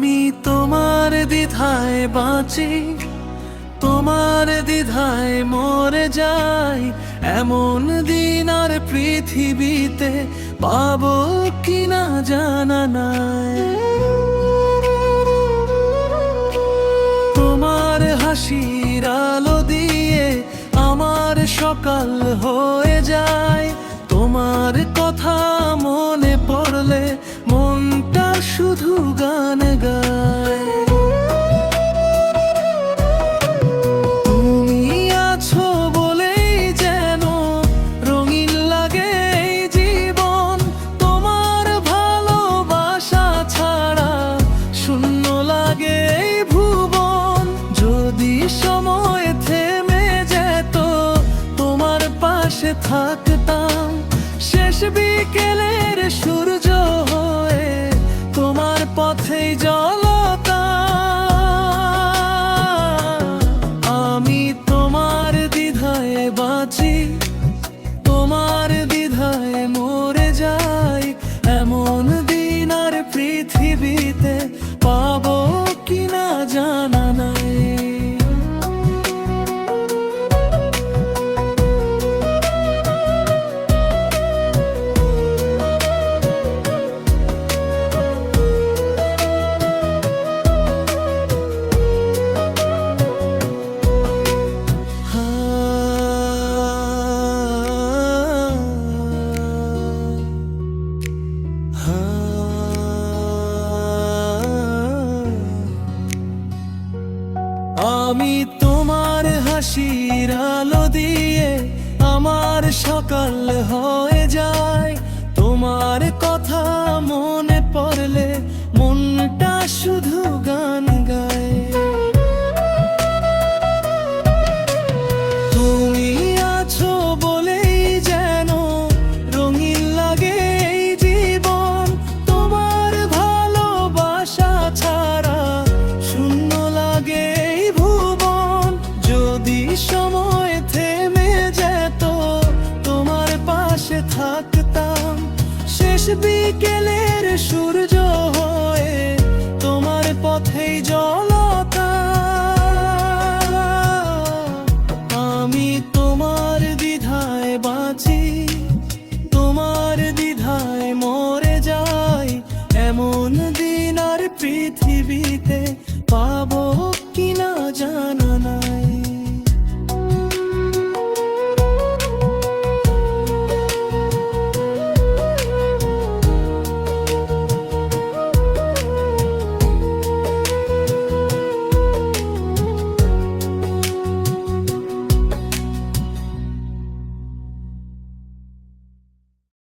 আমি তোমার দ্বিধায় বাঁচি, তোমার দ্বিধায় মরে যাই। এমন দিন আর পৃথিবীতে পাবো কিনা জানা নাই। তোমার হাসির আলো দিয়ে আমার সকাল হয়ে যায়। তোমার কথা মনে পড়লে মনটা শুধু গান গায়। তুমি আছো বলেই যেন রঙিন লাগে এই জীবন। তোমার ভালোবাসা ছাড়া শূন্য লাগে এই ভুবন। যদি সময় থেমে যেত তোমার পাশে থাকতাম, শেষ বিকেলের সূর্য হয়ে তোমার পথেই জ্বলতাম। আমি তোমার দ্বিধায় বাঁচি, তোমার দ্বিধায় মরে যাই। এমন দিন আর পৃথিবীতে পাবো কিনা জানা নাই। আমি তোমার হাসির আলো দিয়ে আমার সকাল হয়ে যায়। তোমার কথা মনে পড়লে মনটা শুধু গান গায়। তুমি আছো বলেই যেন রঙিন লাগে এই জীবন। তোমার ভালোবাসা ছাড়া শূন্য লাগে এই ভুবন। যদি সময় থেমে যেত তোমার পাশে থাকতাম, শেষ বিকেলের সূর্য হয়ে তোমার পথেই জ্বলতাম। আমি তোমার দ্বিধায় বাঁচি, তোমার দ্বিধায় মরে যাই। এমন দিন আর পৃথিবীতে পাবো কিনা জানা না।